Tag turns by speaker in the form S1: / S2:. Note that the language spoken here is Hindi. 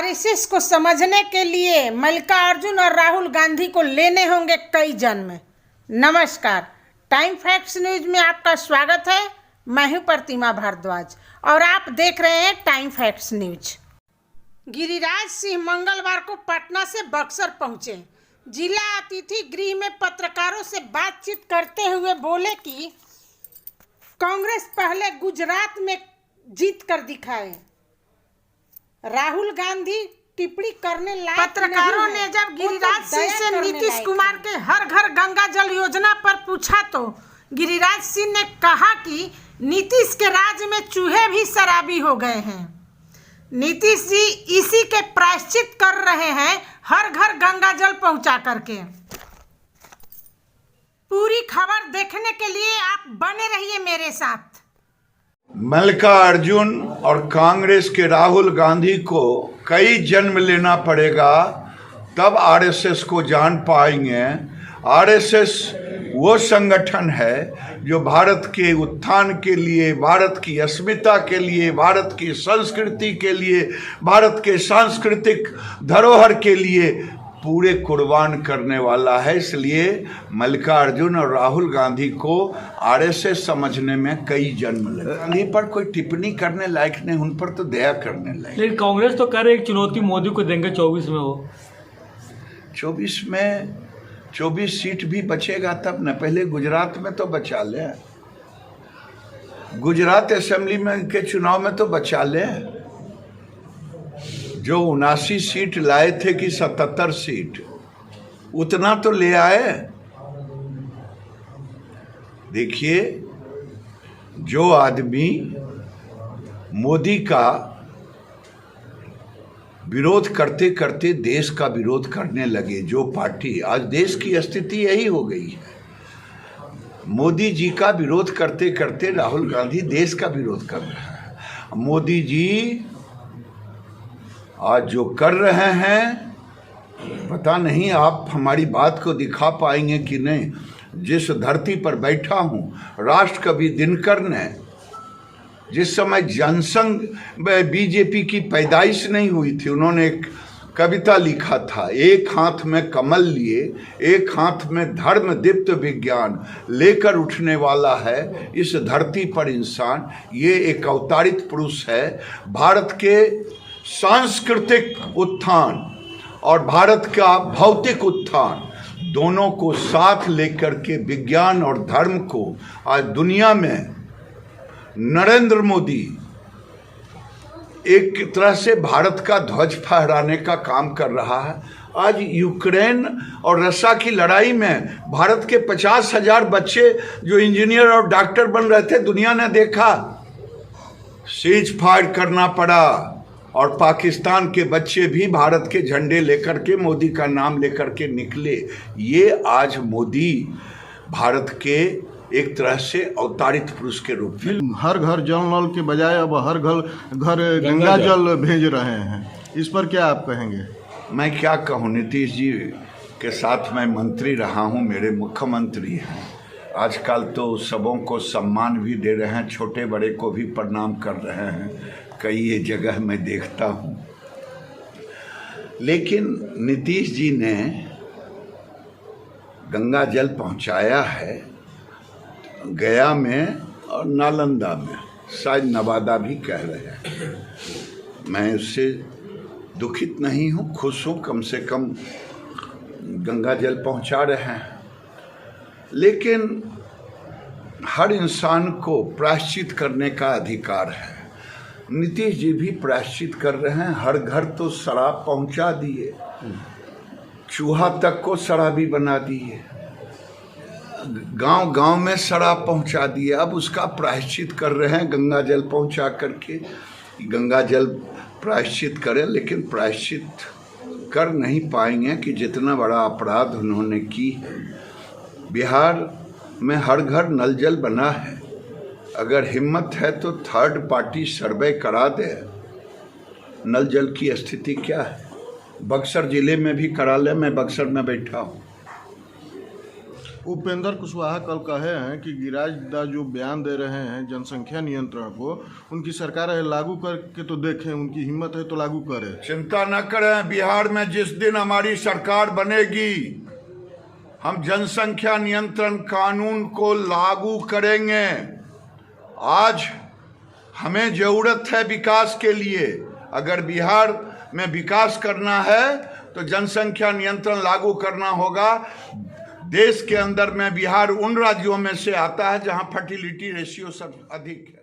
S1: आरएसएस को समझने के लिए मल्लिकार्जुन और राहुल गांधी को लेने होंगे कई जन्म। नमस्कार, टाइम फैक्ट्स न्यूज में आपका स्वागत है। मैं हूं प्रतिमा भारद्वाज और आप देख रहे हैं time facts news. Giriraj Singh मंगलवार को पटना से बक्सर पहुंचे। जिला अतिथि गृह में पत्रकारों से बातचीत करते हुए बोले कि कांग्रेस पहले गुजरात में जीत कर दिखाए। राहुल गांधी टिप्पणी करने लायक पत्रकारों ने जब गिरिराज सिंह से नीतीश कुमार के हर घर गंगा जल योजना पर पूछा तो गिरिराज सिंह ने कहा कि नीतीश के राज में चूहे भी शराबी हो गए हैं। नीतीश जी इसी के प्रायश्चित कर रहे हैं, हर घर गंगा जल पहुंचा करके। पूरी खबर देखने के लिए आप बने रहिए मेरे साथ।
S2: मल्लिकार्जुन और कांग्रेस के राहुल गांधी को कई जन्म लेना पड़ेगा, तब आरएसएस को जान पाएंगे। आरएसएस वो संगठन है जो भारत के उत्थान के लिए, भारत की अस्मिता के लिए, भारत की संस्कृति के लिए, भारत के सांस्कृतिक धरोहर के लिए पूरे कुर्बान करने वाला है। इसलिए मल्लिकार्जुन और राहुल गांधी को आरएसएस समझने में कई जन्म लगे। गांधी पर कोई टिप्पणी करने लायक नहीं, उन पर तो दया करने लायक।
S3: लेकिन कांग्रेस तो कह रही एक चुनौती मोदी को देंगे 24 में। वो
S2: 24 में 24 सीट भी बचेगा तब न। पहले गुजरात में तो बचा ले, गुजरात असेंबली में के चुनाव में तो बचा ले। जो 79 सीट लाए थे कि 77 सीट, उतना तो ले आए। देखिए, जो आदमी मोदी का विरोध करते करते देश का विरोध करने लगे, जो पार्टी, आज देश की स्थिति यही हो गई है। मोदी जी का विरोध करते करते राहुल गांधी देश का विरोध कर रहा है। मोदी जी आज जो कर रहे हैं, पता नहीं आप हमारी बात को दिखा पाएंगे कि नहीं। जिस धरती पर बैठा हूँ, राष्ट्रकवि दिनकर ने, जिस समय जनसंघ बीजेपी की पैदाइश नहीं हुई थी, उन्होंने एक कविता लिखा था, एक हाथ में कमल लिए, एक हाथ में धर्म दीप्त विज्ञान लेकर उठने वाला है इस धरती पर इंसान। ये एक अवतारित पुरुष है। भारत के सांस्कृतिक उत्थान और भारत का भौतिक उत्थान दोनों को साथ लेकर के विज्ञान और धर्म को आज दुनिया में नरेंद्र मोदी एक तरह से भारत का ध्वज फहराने का काम कर रहा है। आज यूक्रेन और रशिया की लड़ाई में भारत के 50,000 बच्चे जो इंजीनियर और डॉक्टर बन रहे थे, दुनिया ने देखा। सीज फायर करना पड़ा और पाकिस्तान के बच्चे भी भारत के झंडे लेकर के, मोदी का नाम लेकर के निकले। ये आज मोदी भारत के एक तरह से अवतारित पुरुष के रूप में
S4: हर घर जल नल के बजाय अब हर घर गंगा जल भेज रहे हैं। इस पर क्या आप कहेंगे?
S2: मैं क्या कहूँ, नीतीश जी के साथ मैं मंत्री रहा हूँ, मेरे मुख्यमंत्री हैं। आजकल तो सबों को सम्मान भी दे रहे हैं, छोटे बड़े को भी प्रणाम कर रहे हैं, कई ये जगह मैं देखता हूँ। लेकिन नीतीश जी ने गंगा जल पहुँचाया है गया में और नालंदा में, शायद नवादा भी कह रहे हैं। मैं उससे दुखित नहीं हूँ, खुश हूँ, कम से कम गंगा जल पहुँचा रहे हैं। लेकिन हर इंसान को प्रायश्चित करने का अधिकार है। नीतीश जी भी प्रायश्चित कर रहे हैं। हर घर तो शराब पहुंचा दिए, चूहा तक को शराबी बना दिए, गांव गांव में शराब पहुंचा दिए। अब उसका प्रायश्चित कर रहे हैं गंगा जल पहुंचा करके। गंगा जल प्रायश्चित करें, लेकिन प्रायश्चित कर नहीं पाएंगे कि जितना बड़ा अपराध उन्होंने की है। बिहार में हर घर नल जल बना है। अगर हिम्मत है तो थर्ड पार्टी सर्वे करा दे, नल जल की स्थिति क्या है। बक्सर जिले में भी करा ले, मैं बक्सर में बैठा हूँ।
S4: उपेंद्र कुशवाहा कल कहे हैं कि गिरिराज दा जो बयान दे रहे हैं जनसंख्या नियंत्रण को, उनकी सरकार है लागू करके तो देखें, उनकी हिम्मत है तो लागू करें।
S2: चिंता न करें, बिहार में जिस दिन हमारी सरकार बनेगी हम जनसंख्या नियंत्रण कानून को लागू करेंगे। आज हमें जरूरत है विकास के लिए, अगर बिहार में विकास करना है तो जनसंख्या नियंत्रण लागू करना होगा। देश के अंदर में बिहार उन राज्यों में से आता है जहां फर्टिलिटी रेशियो सब अधिक है।